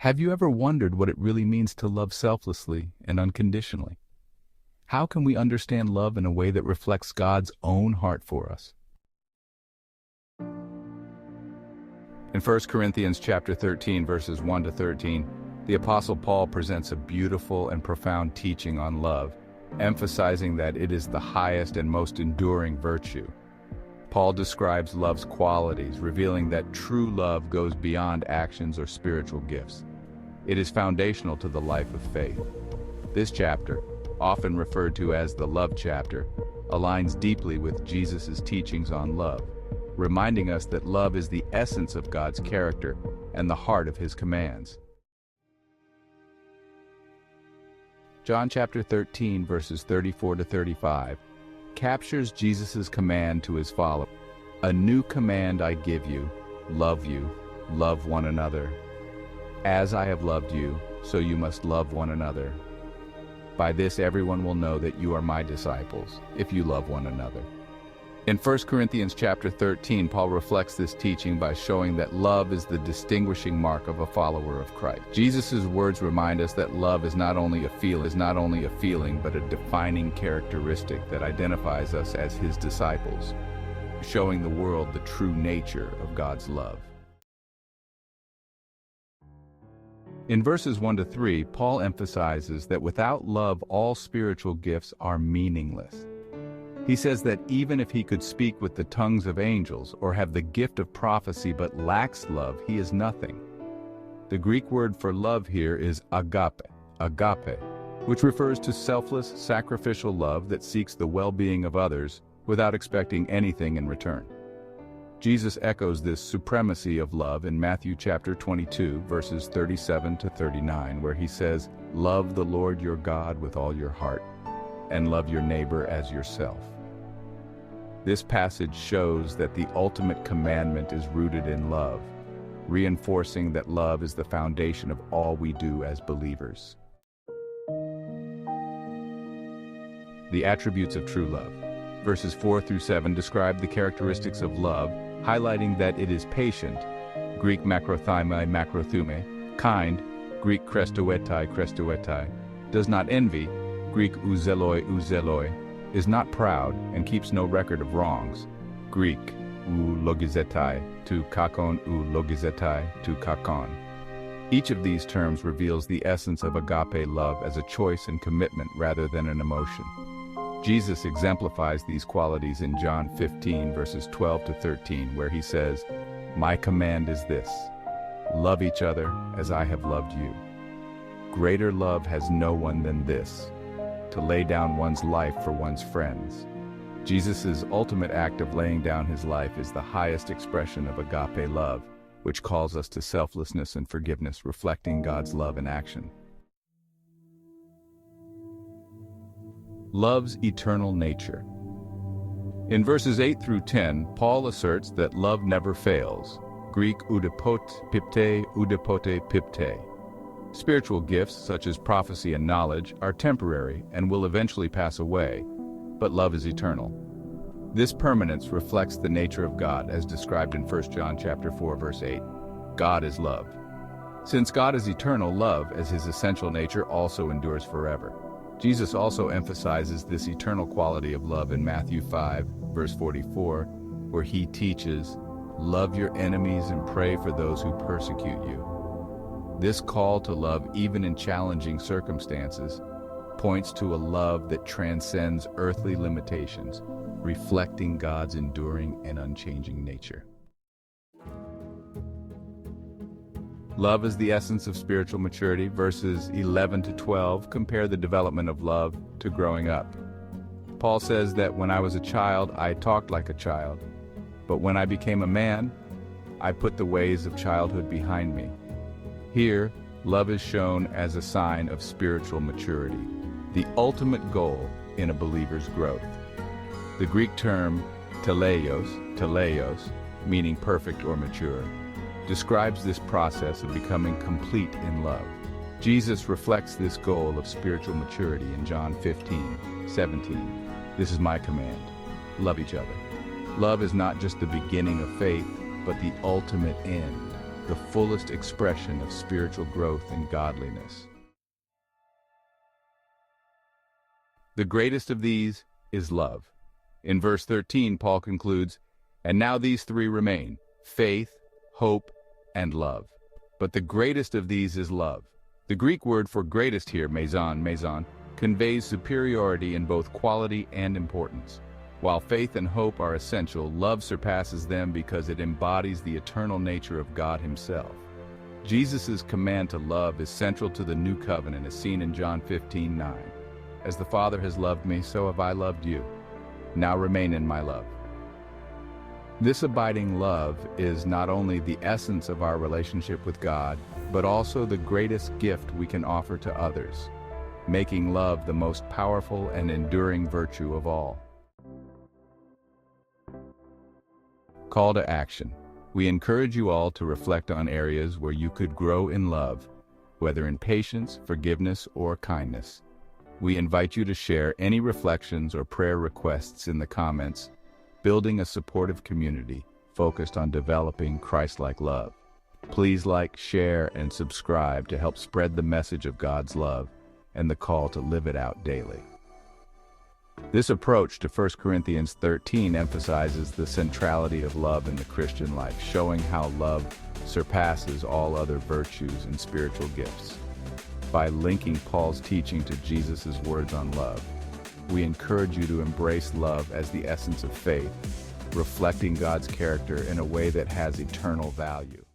Have you ever wondered what it really means to love selflessly and unconditionally? How can we understand love in a way that reflects God's own heart for us? In 1 Corinthians chapter 13, verses 1 to 13, the Apostle Paul presents a beautiful and profound teaching on love, emphasizing that it is the highest and most enduring virtue. Paul describes love's qualities, revealing that true love goes beyond actions or spiritual gifts. It is foundational to the life of faith. This chapter, often referred to as the love chapter, aligns deeply with Jesus' teachings on love, reminding us that love is the essence of God's character and the heart of His commands. John chapter 13, verses 34 to 35, captures Jesus' command to His followers. A new command I give you, love one another. As I have loved you, so you must love one another. By this everyone will know that you are my disciples, if you love one another. In 1 Corinthians chapter 13, Paul reflects this teaching by showing that love is the distinguishing mark of a follower of Christ. Jesus' words remind us that love is not only a feeling, but a defining characteristic that identifies us as His disciples, showing the world the true nature of God's love. In verses 1 to 3, Paul emphasizes that without love, all spiritual gifts are meaningless. He says that even if he could speak with the tongues of angels or have the gift of prophecy but lacks love, he is nothing. The Greek word for love here is agape, which refers to selfless, sacrificial love that seeks the well-being of others without expecting anything in return. Jesus echoes this supremacy of love in Matthew chapter 22, verses 37 to 39, where He says, "Love the Lord your God with all your heart, and love your neighbor as yourself." This passage shows that the ultimate commandment is rooted in love, reinforcing that love is the foundation of all we do as believers. The attributes of true love. Verses 4 through 7 describe the characteristics of love, highlighting that it is patient, Greek makrothumai, kind, Greek krestoetai, does not envy, Greek ouzeloi, is not proud and keeps no record of wrongs, Greek logizetai to kakon. Each of these terms reveals the essence of agape love as a choice and commitment rather than an emotion. Jesus exemplifies these qualities in John 15, verses 12 to 13, where He says, "My command is this, love each other as I have loved you. Greater love has no one than this, to lay down one's life for one's friends." Jesus' ultimate act of laying down His life is the highest expression of agape love, which calls us to selflessness and forgiveness, reflecting God's love in action. Love's eternal nature. In verses 8 through 10, Paul asserts that love never fails, Greek oudepote pipte. Spiritual gifts, such as prophecy and knowledge, are temporary and will eventually pass away, but love is eternal. This permanence reflects the nature of God as described in 1 John chapter 4, verse 8. God is love. Since God is eternal, love, as His essential nature, also endures forever. Jesus also emphasizes this eternal quality of love in Matthew 5, verse 44, where He teaches, "Love your enemies and pray for those who persecute you." This call to love, even in challenging circumstances, points to a love that transcends earthly limitations, reflecting God's enduring and unchanging nature. Love is the essence of spiritual maturity. Verses 11 to 12 compare the development of love to growing up. Paul says that when I was a child, I talked like a child, but when I became a man, I put the ways of childhood behind me. Here, love is shown as a sign of spiritual maturity, the ultimate goal in a believer's growth. The Greek term teleios, meaning perfect or mature, describes this process of becoming complete in love. Jesus reflects this goal of spiritual maturity in John 15:17. "This is my command, love each other." Love is not just the beginning of faith, but the ultimate end. the fullest expression of spiritual growth and godliness. The greatest of these is love. In verse 13, Paul concludes, "And now these three remain, faith, hope, and love. But the greatest of these is love." The Greek word for greatest here, meson, conveys superiority in both quality and importance. While faith and hope are essential, love surpasses them because it embodies the eternal nature of God Himself. Jesus' command to love is central to the new covenant as seen in John 15:9. "As the Father has loved me, so have I loved you. Now remain in my love." This abiding love is not only the essence of our relationship with God, but also the greatest gift we can offer to others, making love the most powerful and enduring virtue of all. Call to action. We encourage you all to reflect on areas where you could grow in love, whether in patience, forgiveness, or kindness. We invite you to share any reflections or prayer requests in the comments, building a supportive community focused on developing Christ-like love. Please like, share, and subscribe to help spread the message of God's love and the call to live it out daily. This approach to 1 Corinthians 13 emphasizes the centrality of love in the Christian life, showing how love surpasses all other virtues and spiritual gifts. By linking Paul's teaching to Jesus' words on love, we encourage you to embrace love as the essence of faith, reflecting God's character in a way that has eternal value.